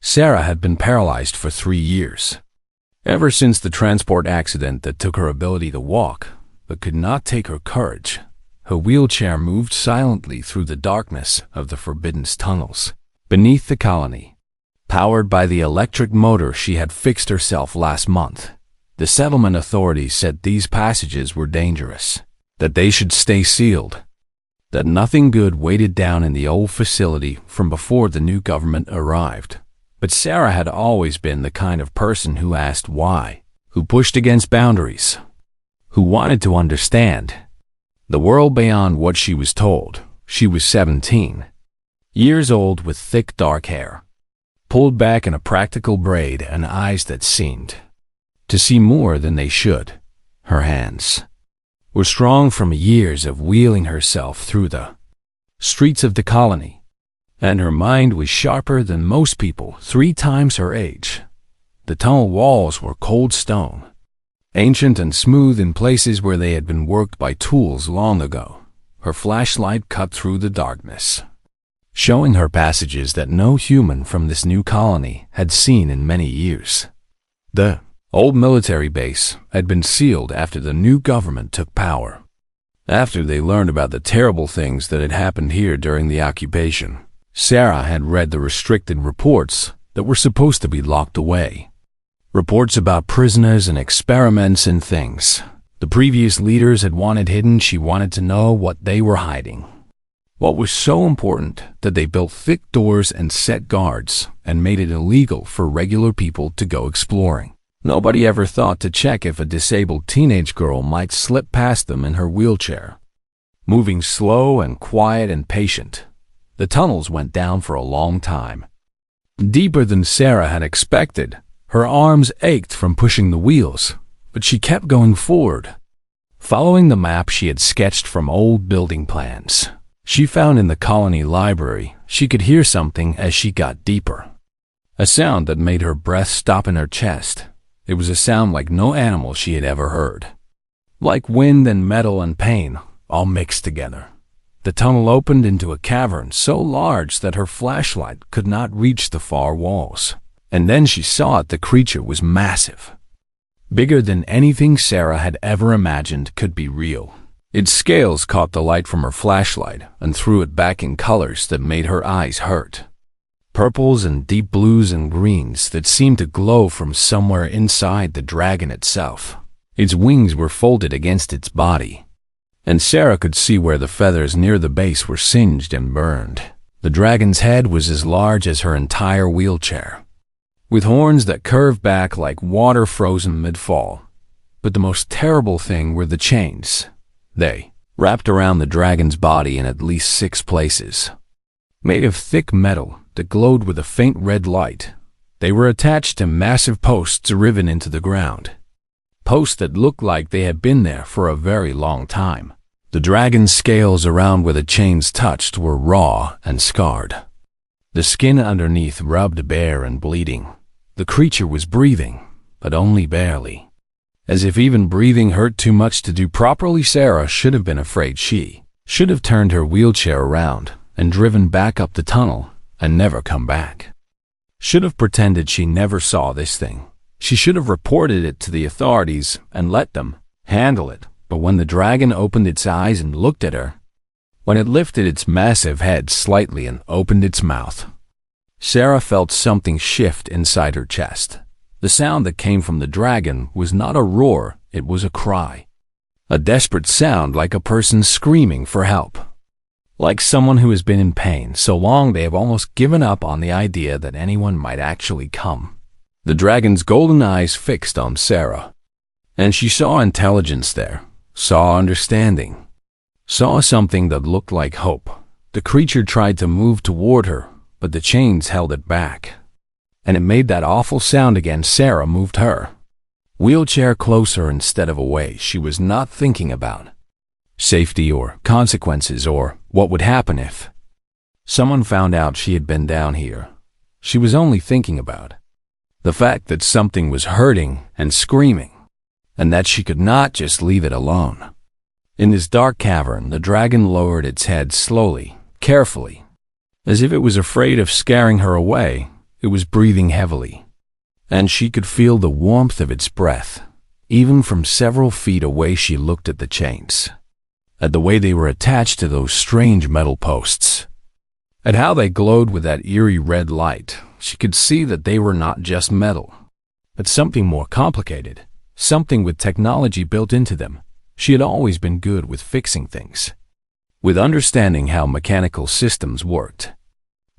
Sarah had been paralyzed for 3 years. Ever since the transport accident that took her ability to walk, but could not take her courage, her wheelchair moved silently through the darkness of the forbidden tunnels beneath the colony. Powered by the electric motor she had fixed herself last month, the settlement authorities said these passages were dangerous, that they should stay sealed, that nothing good waited down in the old facility from before the new government arrived. But Sarah had always been the kind of person who asked why, who pushed against boundaries, who wanted to understand the world beyond what she was told. She was 17 years old with thick dark hair, pulled back in a practical braid, and eyes that seemed to see more than they should. Her hands were strong from years of wheeling herself through the streets of the colony, and her mind was sharper than most people 3 times her age. The tunnel walls were cold stone, ancient and smooth in places where they had been worked by tools long ago. Her flashlight cut through the darkness, showing her passages that no human from this new colony had seen in many years. The old military base had been sealed after the new government took power, after they learned about the terrible things that had happened here during the occupation. Sarah had read the restricted reports that were supposed to be locked away. Reports about prisoners and experiments and things the previous leaders had wanted hidden. She wanted to know what they were hiding. What was so important that they built thick doors and set guards and made it illegal for regular people to go exploring. Nobody ever thought to check if a disabled teenage girl might slip past them in her wheelchair. Moving slow and quiet and patient, the tunnels went down for a long time, deeper than Sarah had expected. Her arms ached from pushing the wheels, but she kept going forward, following the map she had sketched from old building plans she found in the colony library. She could hear something as she got deeper, a sound that made her breath stop in her chest. It was a sound like no animal she had ever heard, like wind and metal and pain all mixed together. The tunnel opened into a cavern so large that her flashlight could not reach the far walls. And then she saw it. The creature was massive, bigger than anything Sarah had ever imagined could be real. Its scales caught the light from her flashlight and threw it back in colors that made her eyes hurt. Purples and deep blues and greens that seemed to glow from somewhere inside the dragon itself. Its wings were folded against its body, and Sarah could see where the feathers near the base were singed and burned. The dragon's head was as large as her entire wheelchair, with horns that curved back like water frozen mid-fall. But the most terrible thing were the chains. They wrapped around the dragon's body in at least 6 places, made of thick metal that glowed with a faint red light. They were attached to massive posts riven into the ground, posts that looked like they had been there for a very long time. The dragon's scales around where the chains touched were raw and scarred, the skin underneath rubbed bare and bleeding. The creature was breathing, but only barely, as if even breathing hurt too much to do properly. Sarah should have been afraid. She should have turned her wheelchair around and driven back up the tunnel and never come back. Should have pretended she never saw this thing. She should have reported it to the authorities and let them handle it. But when the dragon opened its eyes and looked at her, when it lifted its massive head slightly and opened its mouth, Sarah felt something shift inside her chest. The sound that came from the dragon was not a roar, it was a cry. A desperate sound, like a person screaming for help. Like someone who has been in pain so long they have almost given up on the idea that anyone might actually come. The dragon's golden eyes fixed on Sarah, and she saw intelligence there, saw understanding, saw something that looked like hope. The creature tried to move toward her, but the chains held it back, and it made that awful sound again. Sarah moved her wheelchair closer instead of away. She was not thinking about safety or consequences or what would happen if someone found out she had been down here. She was only thinking about the fact that something was hurting and screaming, and that she could not just leave it alone. In this dark cavern, the dragon lowered its head slowly, carefully, as if it was afraid of scaring her away. It was breathing heavily, and she could feel the warmth of its breath. Even from several feet away, she looked at the chains, at the way they were attached to those strange metal posts, at how they glowed with that eerie red light. She could see that they were not just metal, but something more complicated, something with technology built into them. She had always been good with fixing things, with understanding how mechanical systems worked,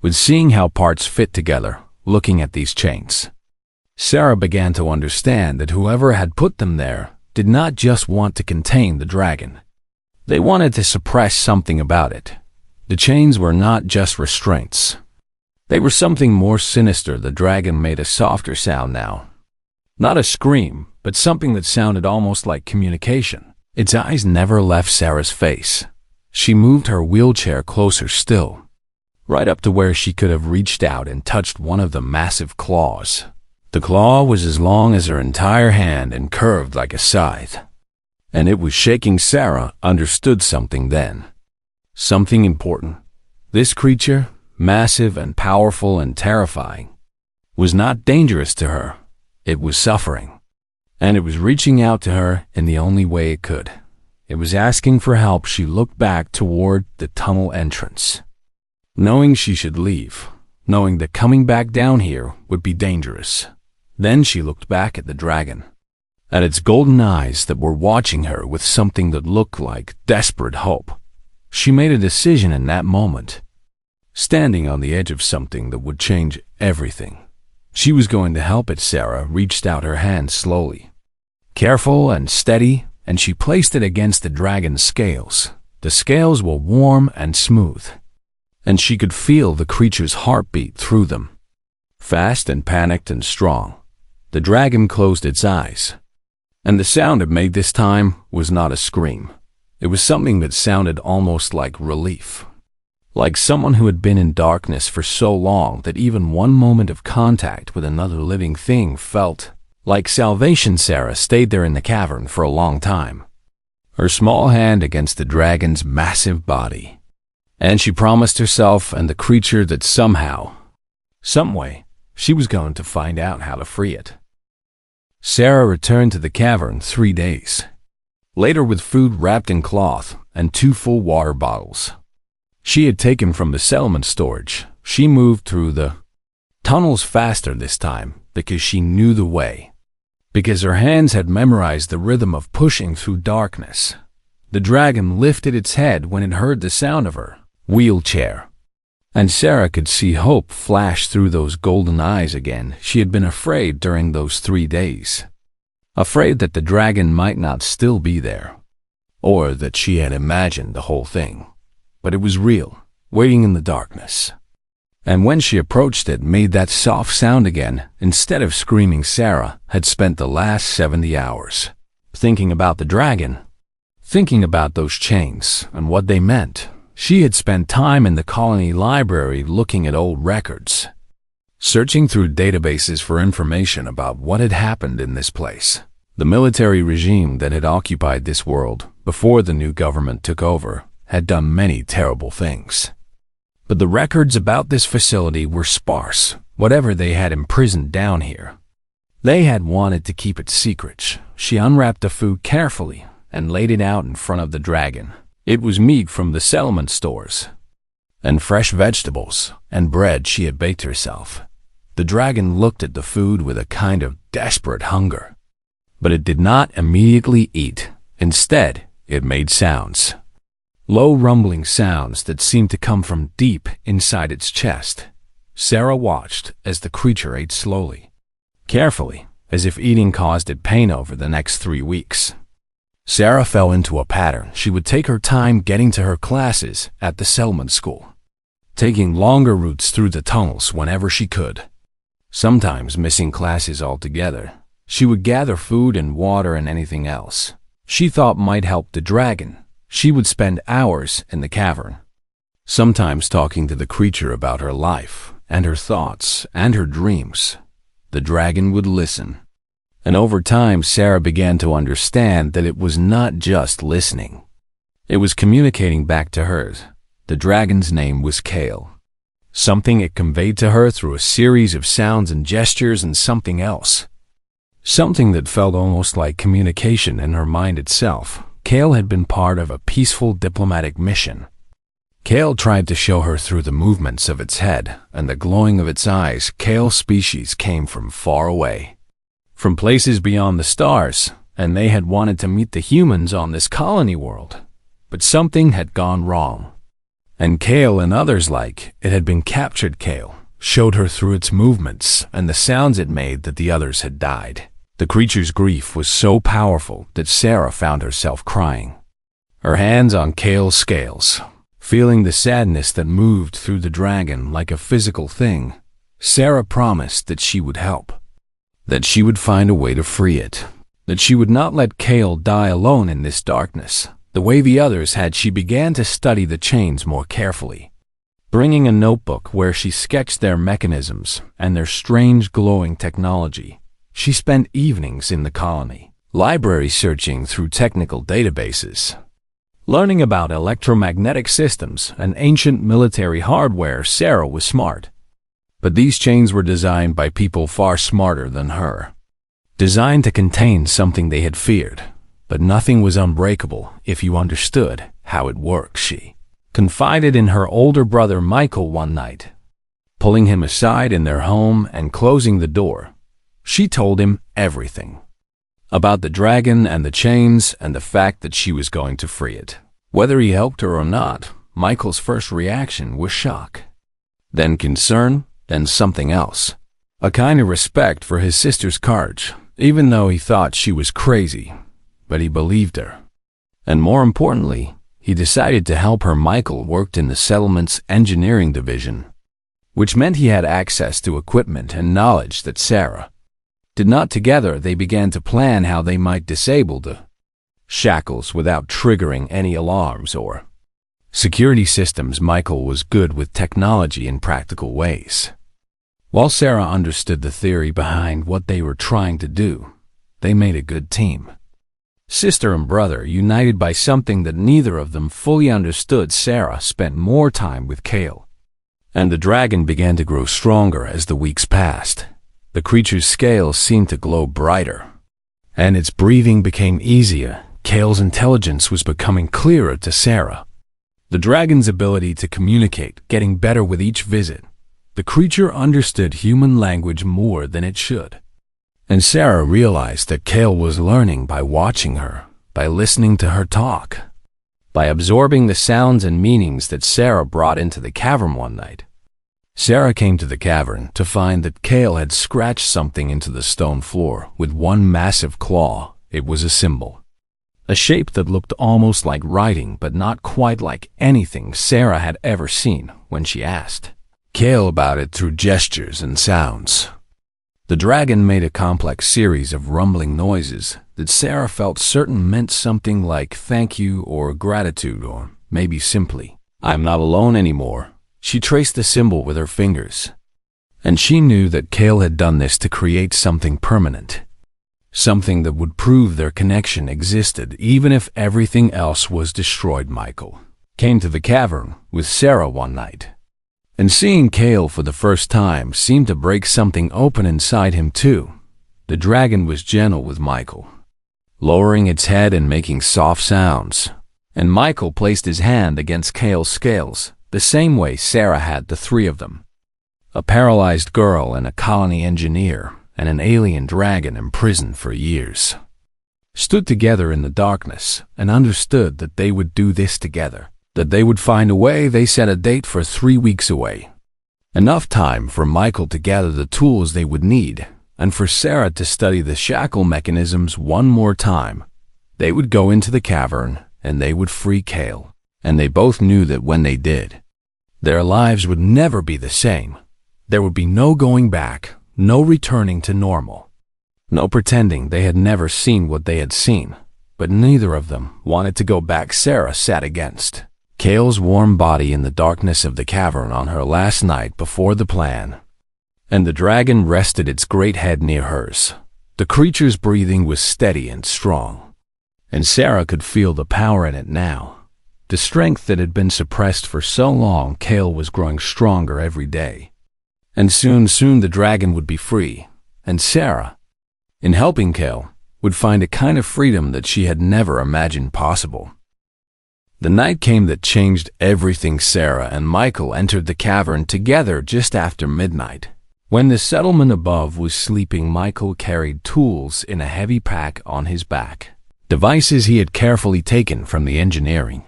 with seeing how parts fit together. Looking at these chains, Sarah began to understand that whoever had put them there did not just want to contain the dragon. They wanted to suppress something about it. The chains were not just restraints. They were something more sinister. The dragon made a softer sound now. Not a scream, but something that sounded almost like communication. Its eyes never left Sarah's face. She moved her wheelchair closer still, right up to where she could have reached out and touched one of the massive claws. The claw was as long as her entire hand and curved like a scythe, and it was shaking. Sarah understood something then. Something important. This creature, massive and powerful and terrifying, was not dangerous to her. It was suffering, and it was reaching out to her in the only way it could. It was asking for help. She looked back toward the tunnel entrance, knowing she should leave, knowing that coming back down here would be dangerous. Then she looked back at the dragon, at its golden eyes that were watching her with something that looked like desperate hope. She made a decision in that moment, standing on the edge of something that would change everything. She was going to help it. Sarah reached out her hand slowly, careful and steady, and she placed it against the dragon's scales. The scales were warm and smooth, and she could feel the creature's heartbeat through them, fast and panicked and strong. The dragon closed its eyes, and the sound it made this time was not a scream. It was something that sounded almost like relief, like someone who had been in darkness for so long that even one moment of contact with another living thing felt like salvation. Sarah stayed there in the cavern for a long time, her small hand against the dragon's massive body, and she promised herself and the creature that somehow, someway, she was going to find out how to free it. Sarah returned to the cavern 3 days later with food wrapped in cloth and 2 full water bottles she had taken from the settlement storage. She moved through the tunnels faster this time because she knew the way, because her hands had memorized the rhythm of pushing through darkness. The dragon lifted its head when it heard the sound of her wheelchair, and Sarah could see hope flash through those golden eyes again. She had been afraid during those 3 days, afraid that the dragon might not still be there, or that she had imagined the whole thing. But it was real, waiting in the darkness. And when she approached it, made that soft sound again. Instead of screaming, Sarah had spent the last 70 hours thinking about the dragon, thinking about those chains and what they meant. She had spent time in the colony library looking at old records, searching through databases for information about what had happened in this place. The military regime that had occupied this world before the new government took over had done many terrible things. But the records about this facility were sparse. Whatever they had imprisoned down here, they had wanted to keep it secret. She unwrapped the food carefully and laid it out in front of the dragon. It was meat from the settlement stores, and fresh vegetables and bread she had baked herself. The dragon looked at the food with a kind of desperate hunger, but it did not immediately eat. Instead, it made sounds. Low rumbling sounds that seemed to come from deep inside its chest. Sarah watched as the creature ate slowly, carefully, as if eating caused it pain. Over the next 3 weeks, Sarah fell into a pattern. She would take her time getting to her classes at the settlement school, taking longer routes through the tunnels whenever she could, sometimes missing classes altogether. She would gather food and water and anything else she thought might help the dragon. She would spend hours in the cavern, sometimes talking to the creature about her life and her thoughts and her dreams. The dragon would listen, and over time Sarah began to understand that it was not just listening. It was communicating back to her. The dragon's name was Kale, something it conveyed to her through a series of sounds and gestures, and something else. Something that felt almost like communication in her mind itself. Kale had been part of a peaceful diplomatic mission. Kale tried to show her through the movements of its head and the glowing of its eyes. Kale's species came from far away, from places beyond the stars, and they had wanted to meet the humans on this colony world. But something had gone wrong. And Kale and others like it had been captured. Kale showed her through its movements and the sounds it made that the others had died. The creature's grief was so powerful that Sarah found herself crying, her hands on Kale's scales, feeling the sadness that moved through the dragon like a physical thing. Sarah promised that she would help, that she would find a way to free it, that she would not let Kale die alone in this darkness, the way the others had. She began to study the chains more carefully, bringing a notebook where she sketched their mechanisms and their strange glowing technology. She spent evenings in the colony library searching through technical databases, learning about electromagnetic systems and ancient military hardware. Sarah was smart, but these chains were designed by people far smarter than her, designed to contain something they had feared. But nothing was unbreakable if you understood how it worked. She confided in her older brother Michael one night, pulling him aside in their home and closing the door. She told him everything about the dragon and the chains and the fact that she was going to free it. Whether he helped her or not, Michael's first reaction was shock, then concern, then something else. A kind of respect for his sister's courage, even though he thought she was crazy, but he believed her. And more importantly, he decided to help her. Michael worked in the settlement's engineering division, which meant he had access to equipment and knowledge that Sarah did not. Together, they began to plan how they might disable the shackles without triggering any alarms or security systems. Michael was good with technology in practical ways, while Sarah understood the theory behind what they were trying to do. They made a good team, sister and brother, united by something that neither of them fully understood. Sarah spent more time with Kale, and the dragon began to grow stronger as the weeks passed. The creature's scales seemed to glow brighter, and its breathing became easier. Kale's intelligence was becoming clearer to Sarah, the dragon's ability to communicate getting better with each visit. The creature understood human language more than it should, and Sarah realized that Kale was learning by watching her, by listening to her talk, by absorbing the sounds and meanings that Sarah brought into the cavern one night. Sarah came to the cavern to find that Kale had scratched something into the stone floor with one massive claw. It was a symbol, a shape that looked almost like writing, but not quite like anything Sarah had ever seen. When she asked Kale about it through gestures and sounds, the dragon made a complex series of rumbling noises that Sarah felt certain meant something like thank you or gratitude, or maybe simply, I'm not alone anymore. She traced the symbol with her fingers, and she knew that Kale had done this to create something permanent, something that would prove their connection existed even if everything else was destroyed. Michael came to the cavern with Sarah one night, and seeing Kale for the first time seemed to break something open inside him too. The dragon was gentle with Michael, lowering its head and making soft sounds, and Michael placed his hand against Kale's scales, the same way Sarah had. The three of them, a paralyzed girl and a colony engineer and an alien dragon imprisoned for years, stood together in the darkness and understood that they would do this together, that they would find a way. They set a date for 3 weeks away, enough time for Michael to gather the tools they would need and for Sarah to study the shackle mechanisms one more time. They would go into the cavern and they would free Kale, and they both knew that when they did, their lives would never be the same. There would be no going back, no returning to normal, no pretending they had never seen what they had seen. But neither of them wanted to go back. Sarah sat against Kale's warm body in the darkness of the cavern on her last night before the plan, and the dragon rested its great head near hers. The creature's breathing was steady and strong, and Sarah could feel the power in it now. The strength that had been suppressed for so long, Kale was growing stronger every day. And soon the dragon would be free, and Sarah, in helping Kale, would find a kind of freedom that she had never imagined possible. The night came that changed everything. Sarah and Michael entered the cavern together just after midnight. When the settlement above was sleeping, Michael carried tools in a heavy pack on his back, devices he had carefully taken from the engineering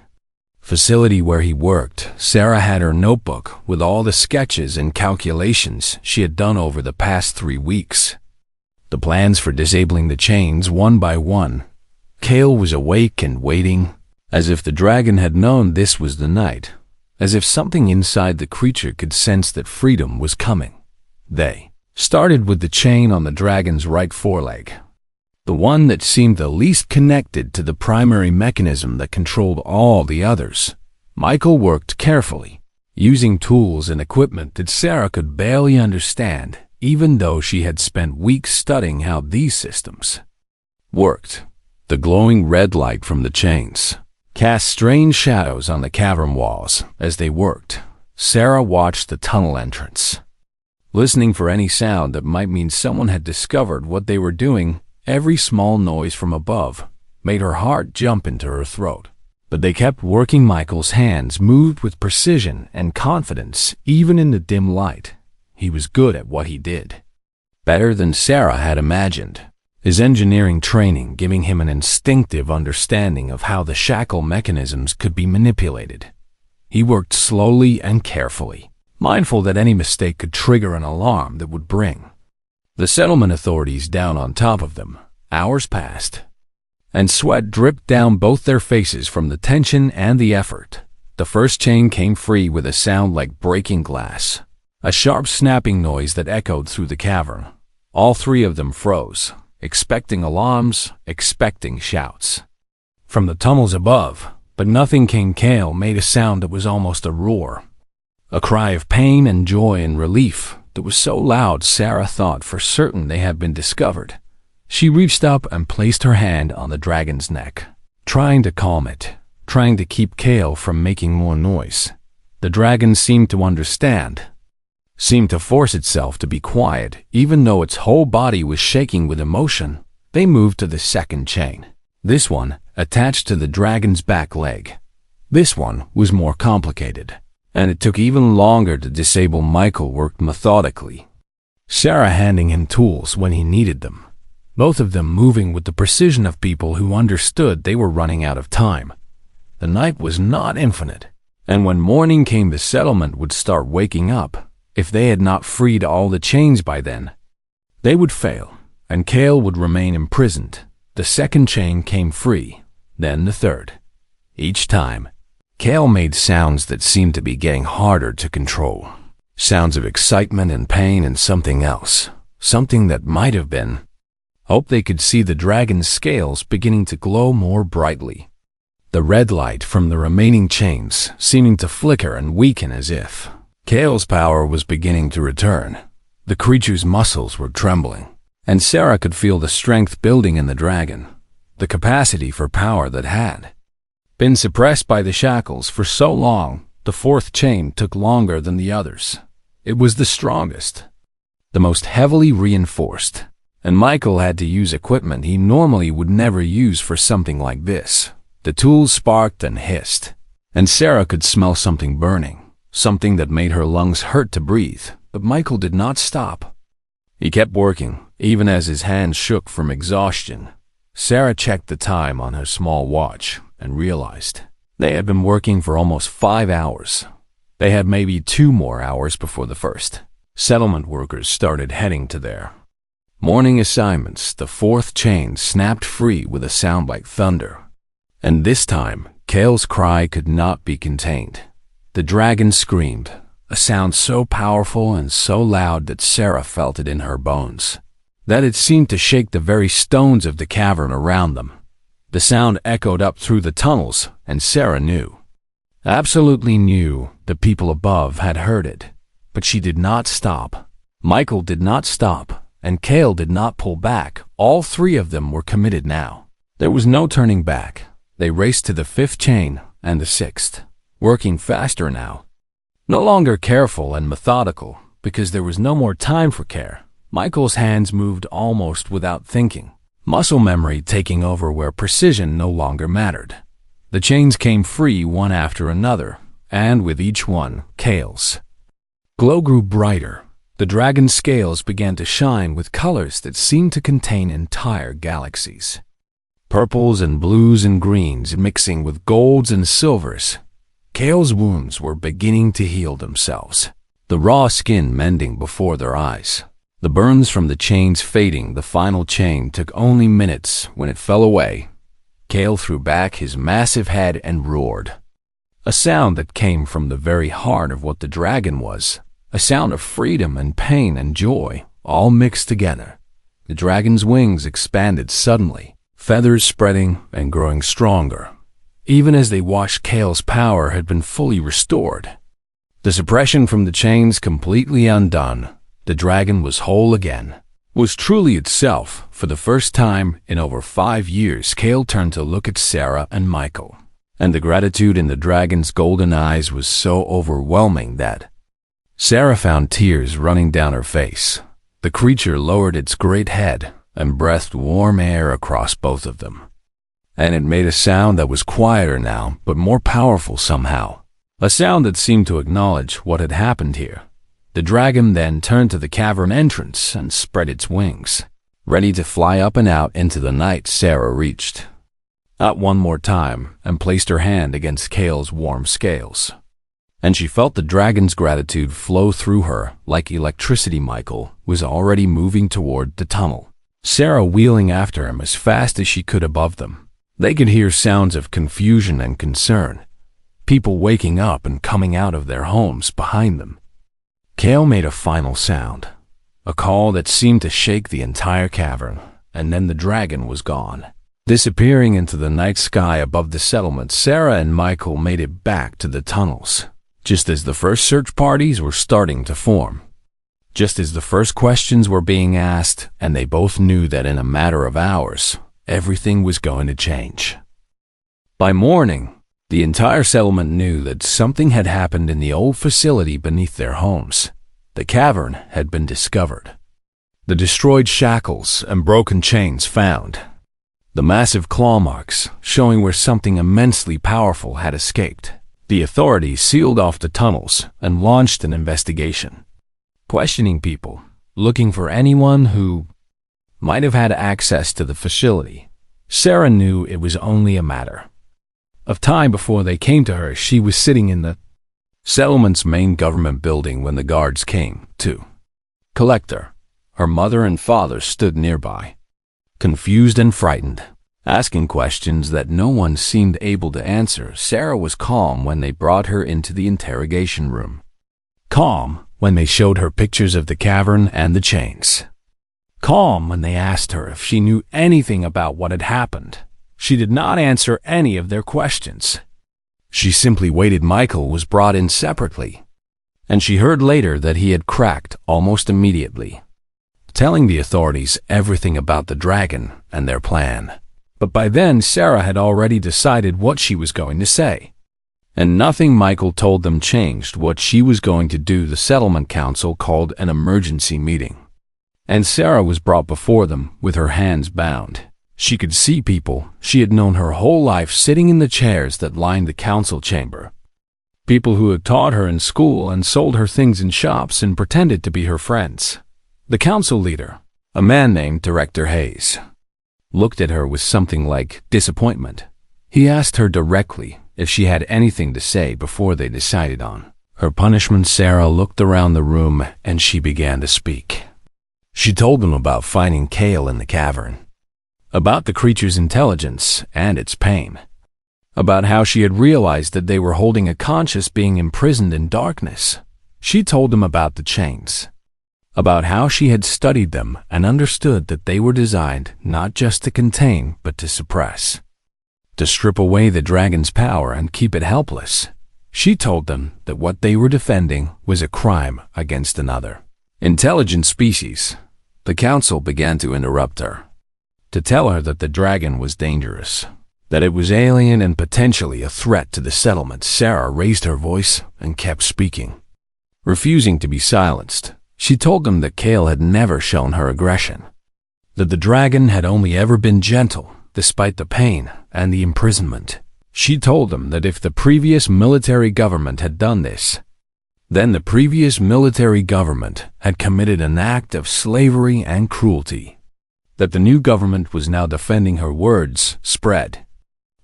facility where he worked. Sarah had her notebook with all the sketches and calculations she had done over the past 3 weeks. The plans for disabling the chains one by one. Kale was awake and waiting, as if the dragon had known this was the night, as if something inside the creature could sense that freedom was coming. They started with the chain on the dragon's right foreleg, the one that seemed the least connected to the primary mechanism that controlled all the others. Michael worked carefully, using tools and equipment that Sarah could barely understand, even though she had spent weeks studying how these systems worked. The glowing red light from the chains cast strange shadows on the cavern walls as they worked. Sarah watched the tunnel entrance, listening for any sound that might mean someone had discovered what they were doing. Every small noise from above made her heart jump into her throat. But they kept working. Michael's hands moved with precision and confidence, even in the dim light. He was good at what he did, better than Sarah had imagined, his engineering training giving him an instinctive understanding of how the shackle mechanisms could be manipulated. He worked slowly and carefully, mindful that any mistake could trigger an alarm that would bring the settlement authorities down on top of them. Hours passed, and sweat dripped down both their faces from the tension and the effort. The first chain came free with a sound like breaking glass, a sharp snapping noise that echoed through the cavern. All 3 of them froze, expecting alarms, expecting shouts from the tunnels above, but nothing came. Kale made a sound that was almost a roar, a cry of pain and joy and relief that was so loud Sarah thought for certain they had been discovered. She reached up and placed her hand on the dragon's neck, trying to calm it, trying to keep Kale from making more noise. The dragon seemed to understand, seemed to force itself to be quiet, even though its whole body was shaking with emotion. They moved to the second chain, this one attached to the dragon's back leg. This one was more complicated, and it took even longer to disable. Michael worked methodically, Sarah handing him tools when he needed them, both of them moving with the precision of people who understood they were running out of time. The night was not infinite, and when morning came the settlement would start waking up. If they had not freed all the chains by then, they would fail, and Kale would remain imprisoned. The second chain came free, then the third. Each time, Kale made sounds that seemed to be getting harder to control. Sounds of excitement and pain and something else. Something that might have been hope. They could see the dragon's scales beginning to glow more brightly, the red light from the remaining chains seeming to flicker and weaken as if Kale's power was beginning to return. The creature's muscles were trembling, and Sarah could feel the strength building in the dragon, the capacity for power that had been suppressed by the shackles for so long. The fourth chain took longer than the others. It was the strongest, the most heavily reinforced, and Michael had to use equipment he normally would never use for something like this. The tools sparked and hissed, and Sarah could smell something burning, something that made her lungs hurt to breathe. But Michael did not stop. He kept working, even as his hands shook from exhaustion. Sarah checked the time on her small watch and realized they had been working for almost 5 hours. They had maybe 2 more hours before the first settlement workers started heading to their morning assignments. The fourth chain snapped free with a sound like thunder, and this time Kale's cry could not be contained. The dragon screamed, a sound so powerful and so loud that Sarah felt it in her bones, that it seemed to shake the very stones of the cavern around them. The sound echoed up through the tunnels, and Sarah knew, absolutely knew, the people above had heard it. But she did not stop. Michael did not stop, and Kale did not pull back. All 3 of them were committed now. There was no turning back. They raced to the 5th chain, and the sixth, working faster now. No longer careful and methodical, because there was no more time for care. Michael's hands moved almost without thinking, muscle memory taking over where precision no longer mattered. The chains came free one after another, and with each one, Kale's glow grew brighter. The dragon's scales began to shine with colors that seemed to contain entire galaxies. Purples and blues and greens mixing with golds and silvers. Kale's wounds were beginning to heal themselves, the raw skin mending before their eyes. The burns from the chains fading. The final chain took only minutes. When it fell away, Kale threw back his massive head and roared. A sound that came from the very heart of what the dragon was. A sound of freedom and pain and joy, all mixed together. The dragon's wings expanded suddenly, feathers spreading and growing stronger. Even as they watched, Kale's power had been fully restored. The suppression from the chains completely undone. The dragon was whole again, was truly itself. For the first time in over 5 years, Kale turned to look at Sarah and Michael, and the gratitude in the dragon's golden eyes was so overwhelming that Sarah found tears running down her face. The creature lowered its great head and breathed warm air across both of them. And it made a sound that was quieter now, but more powerful somehow. A sound that seemed to acknowledge what had happened here. The dragon then turned to the cavern entrance and spread its wings, ready to fly up and out into the night. Sarah reached out one more time and placed her hand against Kale's warm scales. And she felt the dragon's gratitude flow through her like electricity. Michael was already moving toward the tunnel, Sarah wheeling after him as fast as she could above them. They could hear sounds of confusion and concern, people waking up and coming out of their homes behind them. Kale made a final sound, a call that seemed to shake the entire cavern, and then the dragon was gone, disappearing into the night sky above the settlement. Sarah and Michael made it back to the tunnels, just as the first search parties were starting to form, just as the first questions were being asked, and they both knew that in a matter of hours, everything was going to change. By morning, the entire settlement knew that something had happened in the old facility beneath their homes. The cavern had been discovered. The destroyed shackles and broken chains found. The massive claw marks showing where something immensely powerful had escaped. The authorities sealed off the tunnels and launched an investigation, questioning people, looking for anyone who might have had access to the facility. Sarah knew it was only a matter of time before they came to her. She was sitting in the settlement's main government building when the guards came to collect her. Her mother and father stood nearby, confused and frightened, asking questions that no one seemed able to answer. Sarah was calm when they brought her into the interrogation room, calm when they showed her pictures of the cavern and the chains, calm when they asked her if she knew anything about what had happened. She did not answer any of their questions. She simply waited. Michael was brought in separately, and she heard later that he had cracked almost immediately, telling the authorities everything about the dragon and their plan. But by then, Sarah had already decided what she was going to say, and nothing Michael told them changed what she was going to do. The settlement council called an emergency meeting, and Sarah was brought before them with her hands bound. She could see people she had known her whole life sitting in the chairs that lined the council chamber. People who had taught her in school and sold her things in shops and pretended to be her friends. The council leader, a man named Director Hayes, looked at her with something like disappointment. He asked her directly if she had anything to say before they decided on her punishment. Sarah looked around the room and she began to speak. She told them about finding Kale in the cavern, about the creature's intelligence and its pain, about how she had realized that they were holding a conscious being imprisoned in darkness. She told them about the chains, about how she had studied them and understood that they were designed not just to contain but to suppress, to strip away the dragon's power and keep it helpless. She told them that what they were defending was a crime against another intelligent species. The council began to interrupt her, to tell her that the dragon was dangerous, that it was alien and potentially a threat to the settlement. Sarah raised her voice and kept speaking. Refusing to be silenced, she told them that Kale had never shown her aggression, that the dragon had only ever been gentle, despite the pain and the imprisonment. She told them that if the previous military government had done this, then the previous military government had committed an act of slavery and cruelty, that the new government was now defending her words spread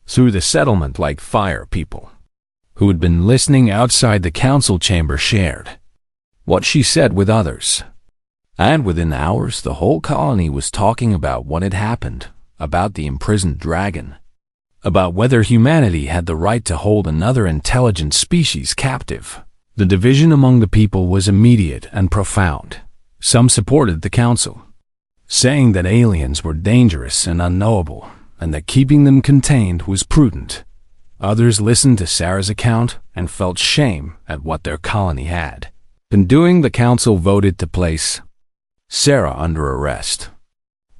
through the settlement like fire. People who had been listening outside the council chamber shared what she said with others. And within hours, the whole colony was talking about what had happened, about the imprisoned dragon, about whether humanity had the right to hold another intelligent species captive. The division among the people was immediate and profound. Some supported the council, saying that aliens were dangerous and unknowable, and that keeping them contained was prudent. Others listened to Sarah's account and felt shame at what their colony had been doing. The council voted to place Sarah under arrest,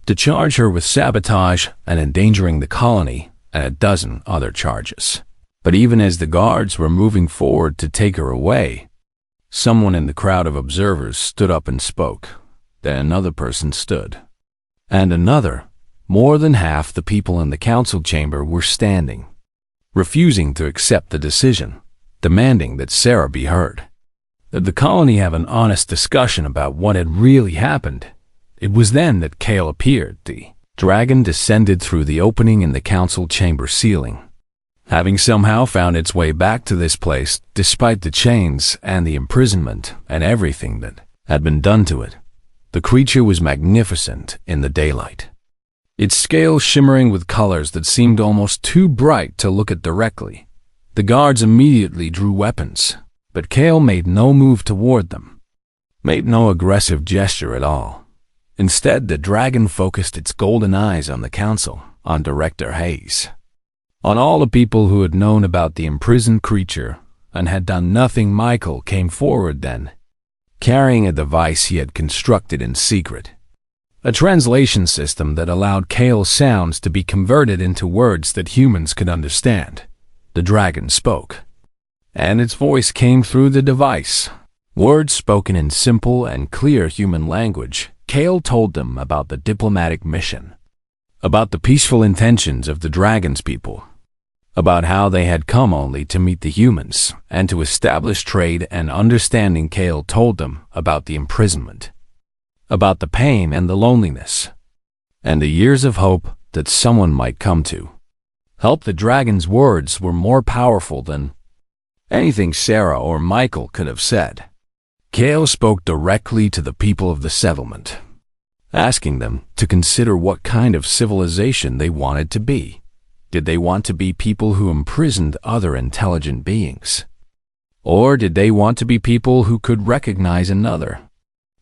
to charge her with sabotage and endangering the colony, and a dozen other charges. But even as the guards were moving forward to take her away, someone in the crowd of observers stood up and spoke. Then another person stood, and another. More than half the people in the council chamber were standing, refusing to accept the decision, demanding that Sarah be heard, that the colony have an honest discussion about what had really happened. It was then that Kale appeared. The dragon descended through the opening in the council chamber ceiling, having somehow found its way back to this place despite the chains and the imprisonment and everything that had been done to it. The creature was magnificent in the daylight, its scales shimmering with colors that seemed almost too bright to look at directly. The guards immediately drew weapons, but Kale made no move toward them, made no aggressive gesture at all. Instead, the dragon focused its golden eyes on the council, on Director Hayes, on all the people who had known about the imprisoned creature and had done nothing. Michael came forward then, carrying a device he had constructed in secret, a translation system that allowed Kale's sounds to be converted into words that humans could understand. The dragon spoke, and its voice came through the device. Words spoken in simple and clear human language. Kale told them about the diplomatic mission, about the peaceful intentions of the dragon's people, about how they had come only to meet the humans and to establish trade and understanding. Kale told them about the imprisonment, about the pain and the loneliness, and the years of hope that someone might come to help. The dragon's words were more powerful than anything Sarah or Michael could have said. Kale spoke directly to the people of the settlement, asking them to consider what kind of civilization they wanted to be. Did they want to be people who imprisoned other intelligent beings? Or did they want to be people who could recognize another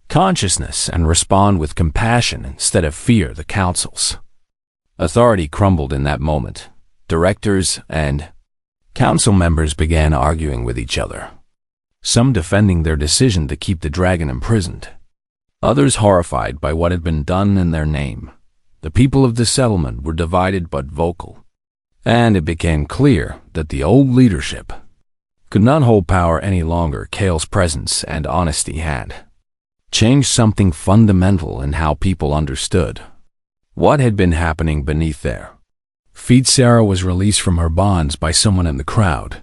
consciousness and respond with compassion instead of fear? The council's authority crumbled in that moment. Directors and council members began arguing with each other, some defending their decision to keep the dragon imprisoned, others horrified by what had been done in their name. The people of the settlement were divided but vocal, and it became clear that the old leadership could not hold power any longer. Kale's presence and honesty had changed something fundamental in how people understood what had been happening beneath their feet. Sarah was released from her bonds by someone in the crowd,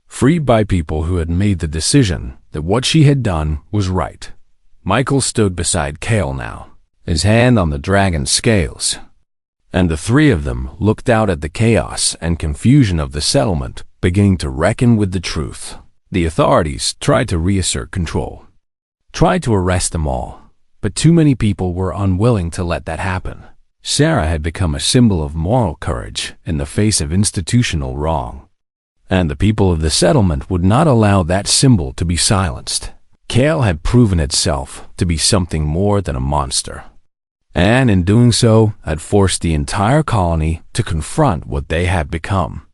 freed by people who had made the decision that what she had done was right. Michael stood beside Kale now, his hand on the dragon's scales, and the three of them looked out at the chaos and confusion of the settlement, beginning to reckon with the truth. The authorities tried to reassert control, tried to arrest them all, but too many people were unwilling to let that happen. Sarah had become a symbol of moral courage in the face of institutional wrong, and the people of the settlement would not allow that symbol to be silenced. Kale had proven itself to be something more than a monster, and in doing so had forced the entire colony to confront what they had become.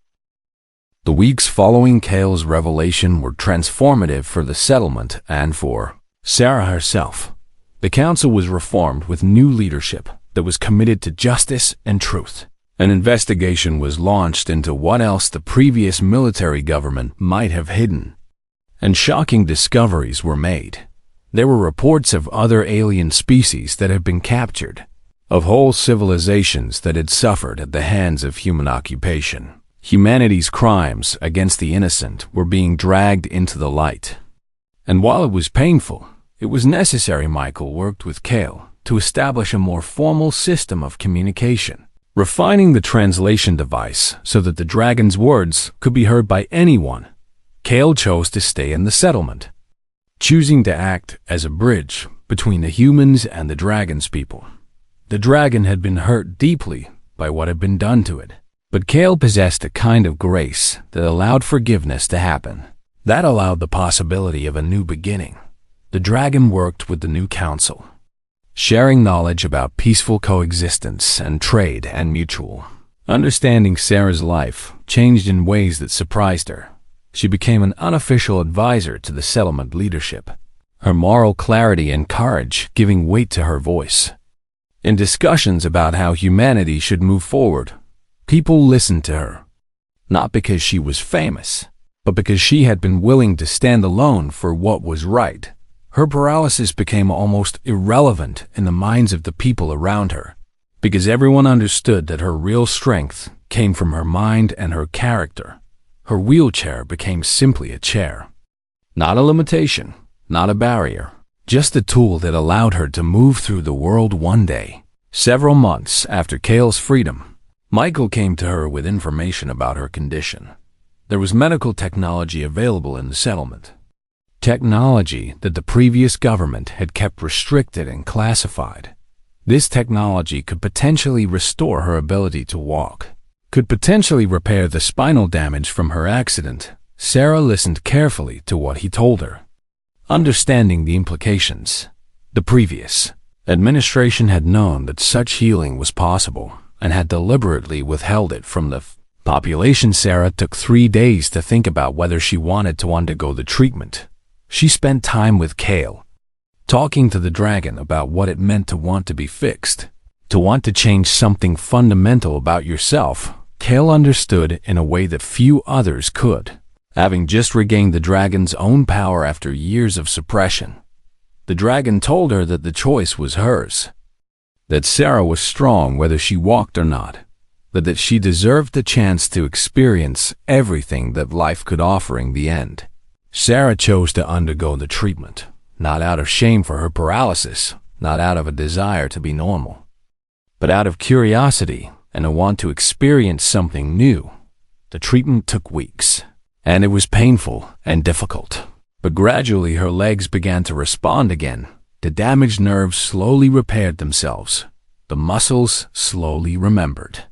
The weeks following Kale's revelation were transformative for the settlement and for Sarah herself. The council was reformed with new leadership that was committed to justice and truth. An investigation was launched into what else the previous military government might have hidden, and shocking discoveries were made. There were reports of other alien species that had been captured, of whole civilizations that had suffered at the hands of human occupation. Humanity's crimes against the innocent were being dragged into the light. And while it was painful, it was necessary. Michael worked with Kale to establish a more formal system of communication, refining the translation device so that the dragon's words could be heard by anyone. Kale chose to stay in the settlement, choosing to act as a bridge between the humans and the dragon's people. The dragon had been hurt deeply by what had been done to it, but Kale possessed a kind of grace that allowed forgiveness to happen. That allowed the possibility of a new beginning. The dragon worked with the new council, sharing knowledge about peaceful coexistence and trade and mutual. Understanding Sarah's life changed in ways that surprised her. She became an unofficial advisor to the settlement leadership, her moral clarity and courage giving weight to her voice. In discussions about how humanity should move forward, people listened to her, not because she was famous, but because she had been willing to stand alone for what was right. Her paralysis became almost irrelevant in the minds of the people around her, because everyone understood that her real strength came from her mind and her character. Her wheelchair became simply a chair, not a limitation, not a barrier, just a tool that allowed her to move through the world one day. Several months after Kale's freedom, Michael came to her with information about her condition. There was medical technology available in the settlement, technology that the previous government had kept restricted and classified. This technology could potentially restore her ability to walk, could potentially repair the spinal damage from her accident. Sarah listened carefully to what he told her, understanding the implications. The previous administration had known that such healing was possible and had deliberately withheld it from the population. Sarah took 3 days to think about whether she wanted to undergo the treatment. She spent time with Kale, talking to the dragon about what it meant to want to be fixed, to want to change something fundamental about yourself. Kale understood in a way that few others could. Having just regained the dragon's own power after years of suppression, the dragon told her that the choice was hers, that Sarah was strong whether she walked or not, that she deserved the chance to experience everything that life could offer in the end. Sarah chose to undergo the treatment, not out of shame for her paralysis, not out of a desire to be normal, but out of curiosity and a want to experience something new. The treatment took weeks, and it was painful and difficult. But gradually her legs began to respond again. The damaged nerves slowly repaired themselves. The muscles slowly remembered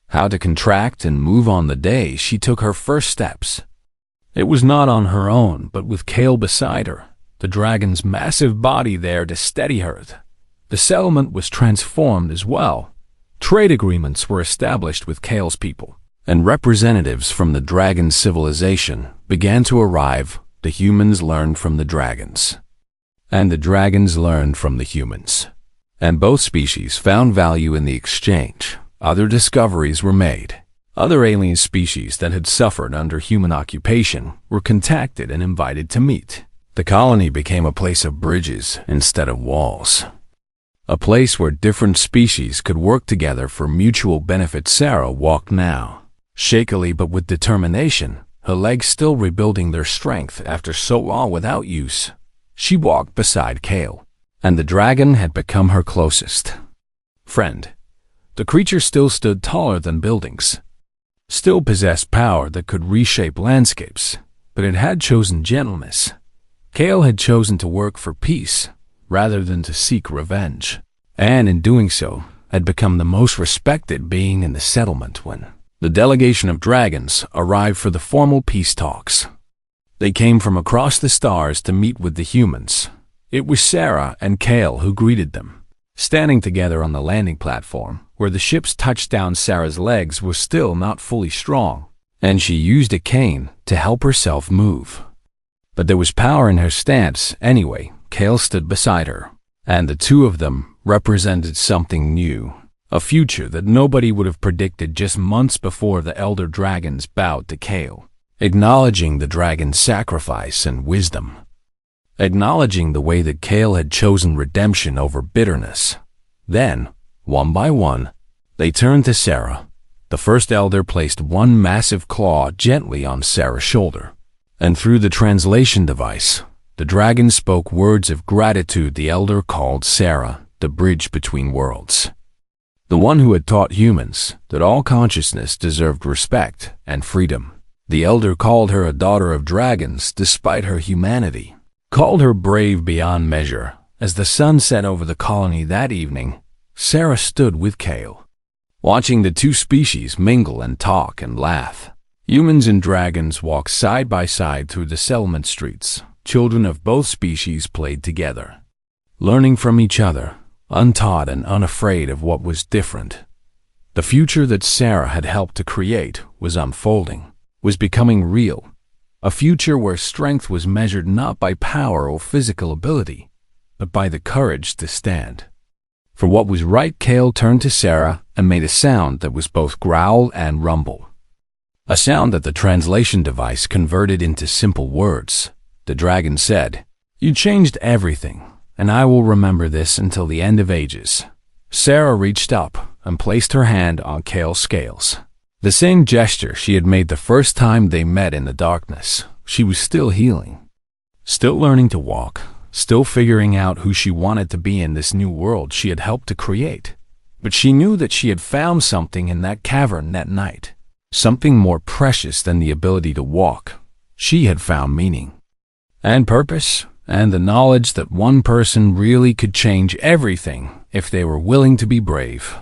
how to contract and move on. The day she took her first steps, it was not on her own, but with Kale beside her, the dragon's massive body there to steady her. The settlement was transformed as well. Trade agreements were established with Kale's people, and representatives from the dragon's civilization began to arrive. The humans learned from the dragons, and the dragons learned from the humans, and both species found value in the exchange. Other discoveries were made. Other alien species that had suffered under human occupation were contacted and invited to meet. The colony became a place of bridges instead of walls, a place where different species could work together for mutual benefit. Sarah walked now, shakily but with determination, her legs still rebuilding their strength after so long without use. She walked beside Kale, and the dragon had become her closest friend. The creature still stood taller than buildings, still possessed power that could reshape landscapes, but it had chosen gentleness. Kale had chosen to work for peace rather than to seek revenge, and in doing so had become the most respected being in the settlement. When the delegation of dragons arrived for the formal peace talks, they came from across the stars to meet with the humans. It was Sarah and Kale who greeted them, standing together on the landing platform where the ships touched down. Sarah's legs were still not fully strong, and she used a cane to help herself move. But there was power in her stance anyway. Kale stood beside her, and the two of them represented something new, a future that nobody would have predicted just months before the elder dragons bowed to Kale, acknowledging the dragon's sacrifice and wisdom, acknowledging the way that Kale had chosen redemption over bitterness. Then, one by one, they turned to Sarah. The first elder placed one massive claw gently on Sarah's shoulder, and through the translation device, the dragon spoke words of gratitude. The elder called Sarah the bridge between worlds, the one who had taught humans that all consciousness deserved respect and freedom. The elder called her a daughter of dragons despite her humanity, called her brave beyond measure. As the sun set over the colony that evening, Sarah stood with Kale, watching the two species mingle and talk and laugh. Humans and dragons walked side by side through the settlement streets. Children of both species played together, learning from each other, untaught and unafraid of what was different. The future that Sarah had helped to create was unfolding, was becoming real. A future where strength was measured not by power or physical ability, but by the courage to stand for what was right. Kale turned to Sarah and made a sound that was both growl and rumble, a sound that the translation device converted into simple words. The dragon said, "You changed everything, and I will remember this until the end of ages." Sarah reached up and placed her hand on Kale's scales. The same gesture she had made the first time they met in the darkness. She was still healing, still learning to walk, still figuring out who she wanted to be in this new world she had helped to create. But she knew that she had found something in that cavern that night, something more precious than the ability to walk. She had found meaning and purpose, and the knowledge that one person really could change everything if they were willing to be brave.